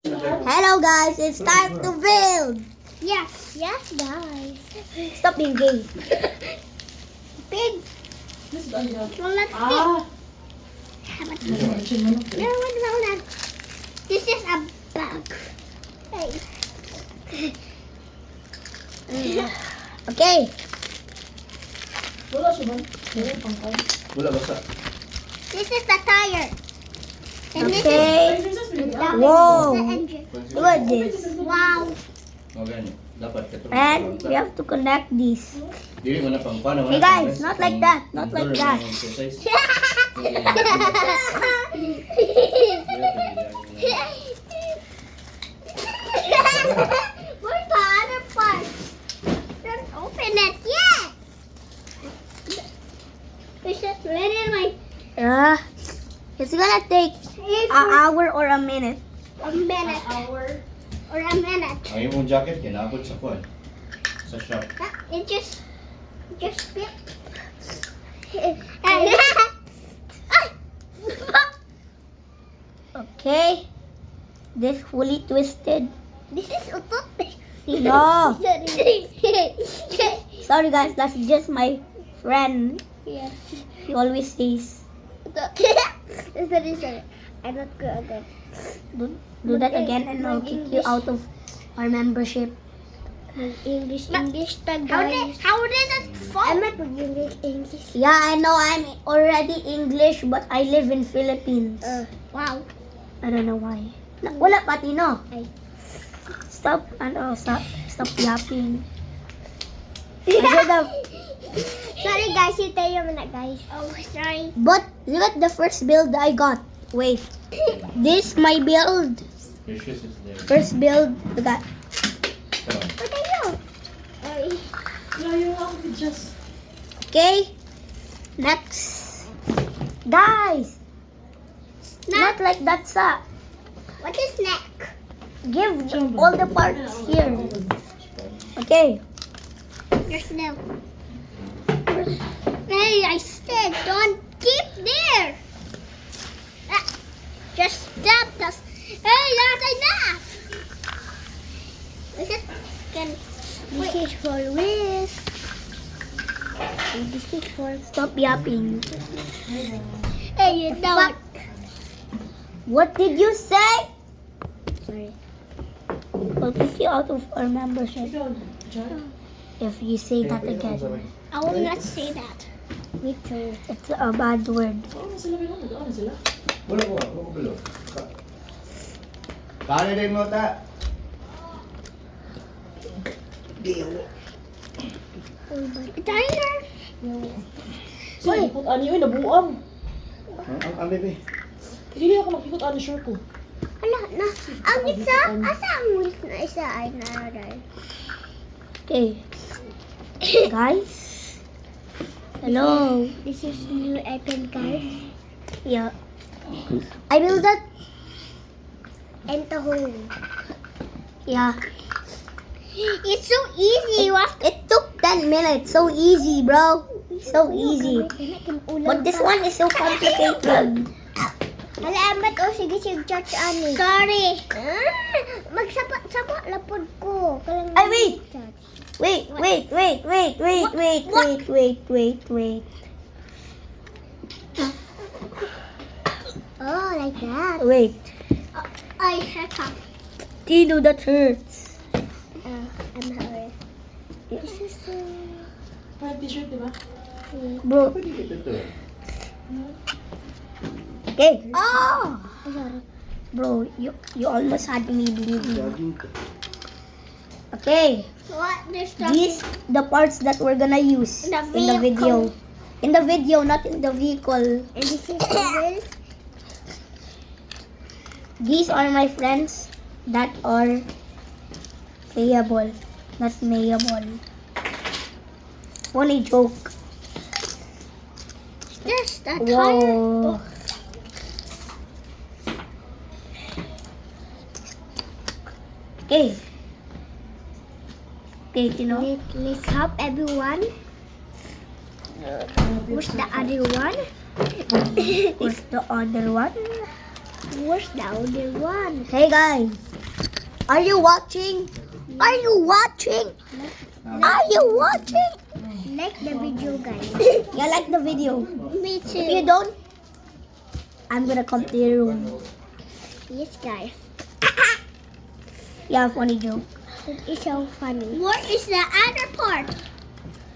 Hello guys, it's time to build. Yes, guys. Stop being gay. Big. Well, let's No, no. This is a bag. Hey. Okay. Wala basta. This is the tire. And this Okay. is Whoa. the engine. Look at this. Wow. Magani. Dapat ka And we have to connect this. Dili mo na pang paano. Hey guys, not like that. Not like that. Where's the other part? Don't open it yet. It's just ready in my Yeah. It's gonna take an hour or a minute. a minute. Or a minute. Ang imong jacket kinabot sa kuan. Sa shop. It just fit. Okay. This fully twisted. This is utot. No. Sorry guys, that's just my friend. Yes. He always says, That's the reason. I'm not good at that. do that again and I'll kick you out of our membership. English tag guys. How did it fall? I'm not English. Yeah, I know I'm already English, but I live in Philippines. Wow. I don't know why. Wala pati, no? Ay. Stop, stop yapping. I should have, Sorry guys, tayo muna guys. Oh, sorry. but look at the first build I got. Wait. This my build. Your shoes is there. First build, look at. Come on. What are you? Okay. Next. Guys. Not like that, sa. What is neck? Give all the parts here. Okay. There's no. Hey, I said don't keep there. Just stop this. Hey, not enough. This is for wrist. And this is for. Stop yapping. Hey, you don't. What did you say? Sorry. I'll kick you out of our membership if you say that again. I will not say that. Me too. It's a bad word. Wala ko. Wala ko bilo. Kani din mo ta. Tire. Sige, ikot ani oy nabuang. Ang bebe. Dili ako makikot ani sure ko. Ala na. Ang isa, asa ang wheels na isa ay naray. Okay. Guys. Hello. This is new iPad guys. Yeah. I built that. And the home. Yeah. It's so easy. It took 10 minutes. So easy, bro. So easy. But this one is so complicated. Alamat o sige judge ani. Sorry. Magsapa lapod ko. Ay, wait. Wait. Oh, like that. Wait. Ay, heka. Tino, that hurts. I'm sorry. This is Parang t-shirt, di ba? Bro. Pwede kita to. Okay. Oh! sorry. Bro, you almost had me bleeding. Jogging ka. Okay. What? There's These the parts that we're gonna use The in the video. vehicle. In the video, not in the vehicle. And this is the wheel. These are my friends that are playable, not mayable. Funny joke. There's the tire. Whoa. Okay. Okay, you know. Let's help everyone. Where's the other one? Where's the other one? Where's the other one? Hey guys, Are you watching? Are you watching? Are you watching? Like the video, guys. You like the video? Me If you don't, I'm gonna come to your room. Yes, guys. Yeah, funny joke. It is so funny. What is the other part?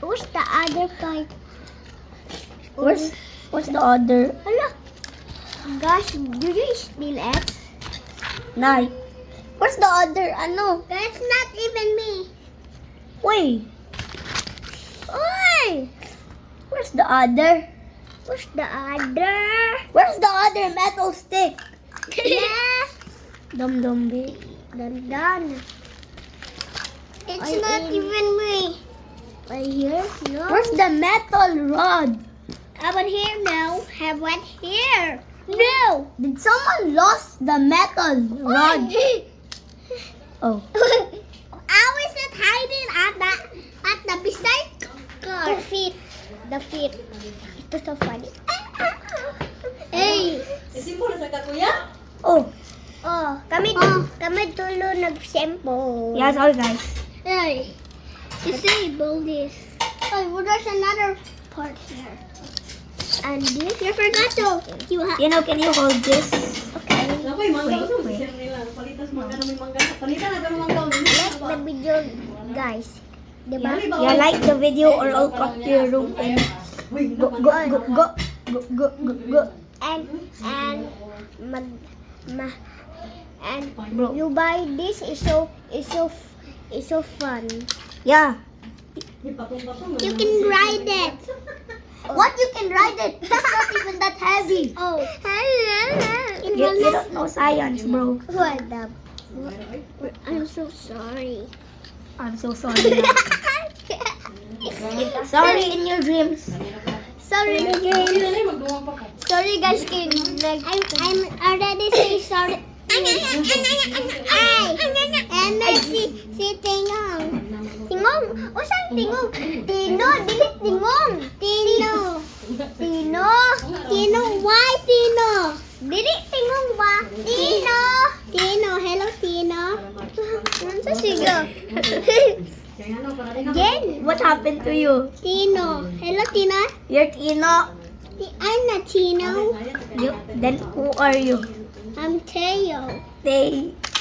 What's the other part? What's the other? Hello. Gosh, do you steal it? Nine. What's the other? Ano? That's not even me. Wait. Oi! Where's the other? What's the other? Where's the other metal stick? Yes. Dum dum be. Done. It's Ay, not ay. even me. Right here? No. Where's the metal rod? How about here? No. How about here? No. Did someone lost the metal rod? Oh. I was not hiding at the beside car. The feet. It was so funny. Hey. Isimbo na sa kakuya? Oh. Oh, kami tulo nag-sample. Yeah, sorry guys. Hey. Disable this. Oh, well, there's another part here. And this, you forgot to. You know, can you hold this? Okay. Nakoy, mangga Wait, ko wait. sa nila. Palitas mangga na may mangga. Palitan na may mangga. Like the video, guys. Diba? You like the video or I'll come to your room and go go go go go go go go. And Bro. you buy this is so fun. Yeah. You can ride it. What? You can ride it? It's not even that heavy. Oh. You don't know science, bro. What the? I'm so sorry. I'm so sorry. Sorry in your dreams. Sorry, guys. Sorry, guys. I'm already saying sorry. Ay! And si Tingong. Tingong? O saan Tingong? Tino, dili Tingong. Tino. Tino. Tino, why Tino? Dili Tingong ba? Tino. Tino, hello Tino. Ano sa sigo? Jen. What happened to you? Tino. Hello Tino. You're Tino. I'm not Tino. Then who are you? I'm Teo. Teo.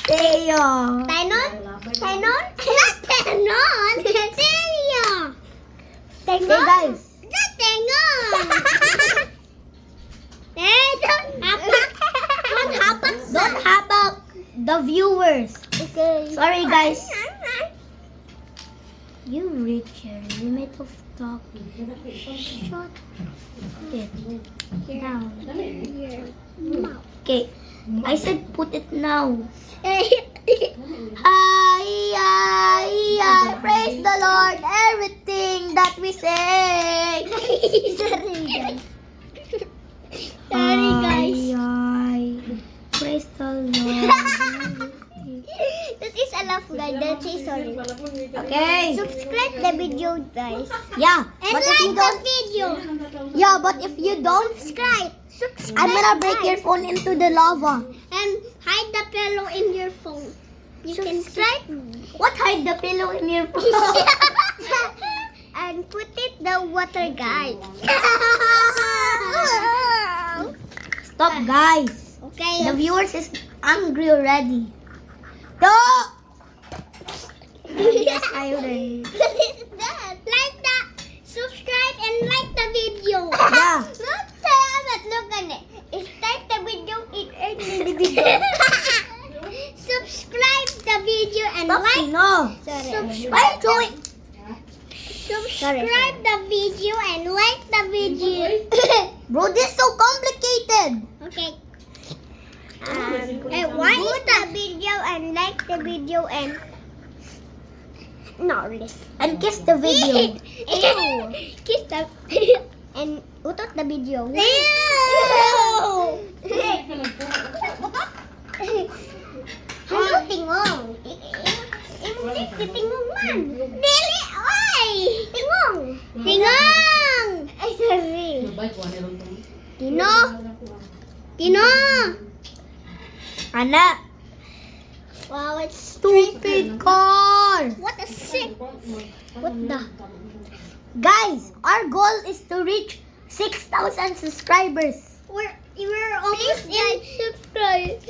Tainon? Tainon? Not Tainon! Teo! Hey guys. Not Tainon! Eh, don't hapak! Don't hapak! Don't habak the viewers. Okay. Sorry guys. You reach your limit of talking. Shut it down. Here. Mouth. Okay. I said put it now. Eh, Hi, praise the Lord, everything that we say. Sorry, guys. Sorry, guys. Hi, praise the Lord. That is a laugh, guys. Don't say sorry. Okay. Subscribe the video, guys. Yeah, And but if you like the don't, video. yeah, but if you don't, Subscribe. I'm gonna break your phone into the lava. And hide the pillow in your phone. You can subscribe. What? Hide the pillow in your phone? And put it the water, guys. Stop, guys. Okay. The viewers is angry already. No. Yes, I already. What is that? Like that. Subscribe and like the video. Yeah. Not say that. Look at it. It's like the video. It ends the video. Subscribe the video and Stop, like. Tino. Subscribe. Why are you throwing? Subscribe the video and like the video. Bro, this is so complicated. Okay. And watch the video and like the video and no listen. And kiss the video. Ew. Kiss the and utot the video. Hello Tingong. Tingong man. Dili oy. Tingong. Tingong. Ay sorry. Tino. Tino. Anak. Wow, it's Stupid car. What a sick. What the? Guys, our goal is to reach 6,000 subscribers. We're almost in subscribe.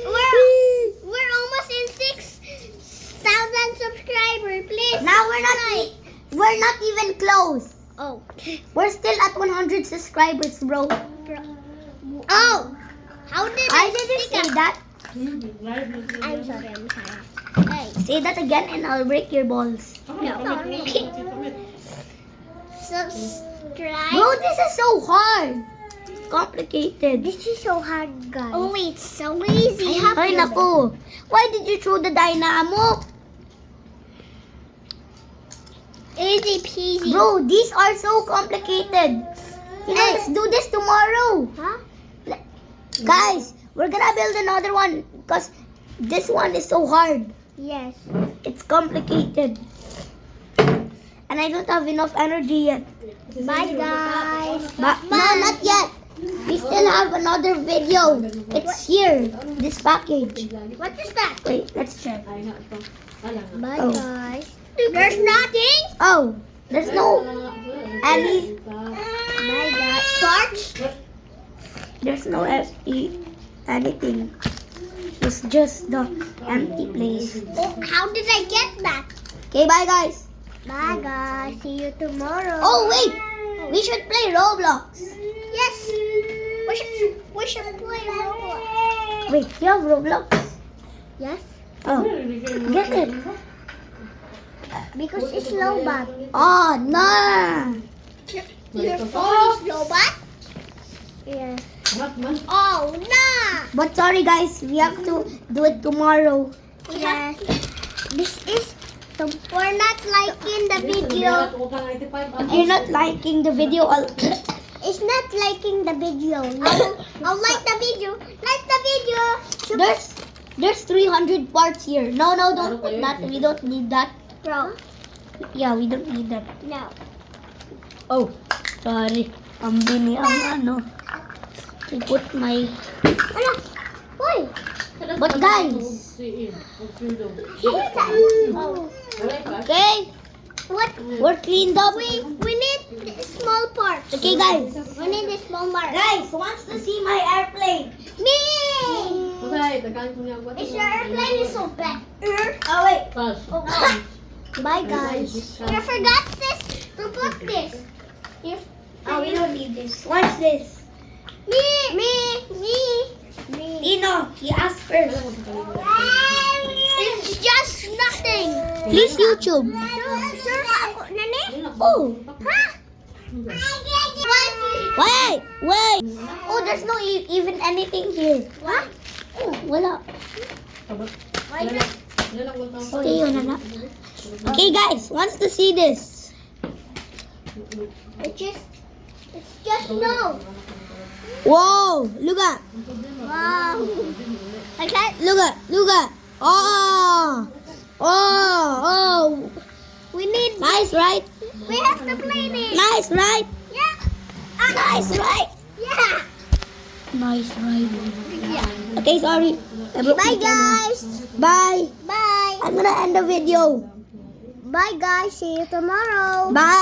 We're almost in 6,000 subscribers. Please. Now we're not even close. Oh. We're still at 100 subscribers, bro. Oh. How did I didn't say that. I'm sorry. Hey. Say that again and I'll break your balls. No. Subscribe. Bro, this is so hard. Complicated. This is so hard, guys. Oh, it's so easy. Ay, naku. Why did you throw the dynamo? Easy peasy. Bro, these are so complicated. You know, let's do this tomorrow. Huh? Guys, we're gonna build another one because this one is so hard. Yes. It's complicated. And I don't have enough energy yet. Bye, guys. But no, not yet. We still have another video. It's here. This package. What is that? Wait, let's check. Bye, Oh. guys. There's nothing. Oh, there's no any. Bye, guys. Parts? There's no anything. It's just the empty place. Oh, how did I get that? Okay, bye guys. Bye, guys. See you tomorrow. Oh wait, we should play Roblox. Yes. We should play Roblox. Wait, you have Roblox? Yes. Oh, get it. Because it's Lobot. Oh no. Your phone is Lobot? Yes. Oh, no. But sorry guys, we have to do it tomorrow. Yes. This is. We're not liking the video. If you're not liking the video, It's not liking the video. I'll like the video. Like the video. there's 300 parts here. No, don't put that. We don't need that. Bro. Yeah, we don't need that. No. Oh, sorry. Ang bini ang ano. I put my... Ano? Uy. But guys, Oh. okay, What? we're cleaned up. We need small parts. Okay guys. We need a small part. Guys, who wants to see my airplane? Me! Is your airplane is so bad? Oh wait. Bye, guys. You forgot this. To put this. Oh, we don't need this. What's this? Me. Tino, he asked first. It's just nothing. Please YouTube. Sir, ako, nani? Oh, Ha? wait. Oh, there's no even anything here. What? Oh, wala. Okay, yun na. Okay guys, wants to see this. It's just no. Whoa, look at. Wow. Okay. Look at. Oh. We need. Nice, right? We have to play this. Nice, right? Yeah. Nice, right? Yeah. Nice, right? Yeah. Okay, sorry. I broke my Bye, camera. guys. Bye. Bye. I'm gonna end the video. Bye, guys. See you tomorrow. Bye.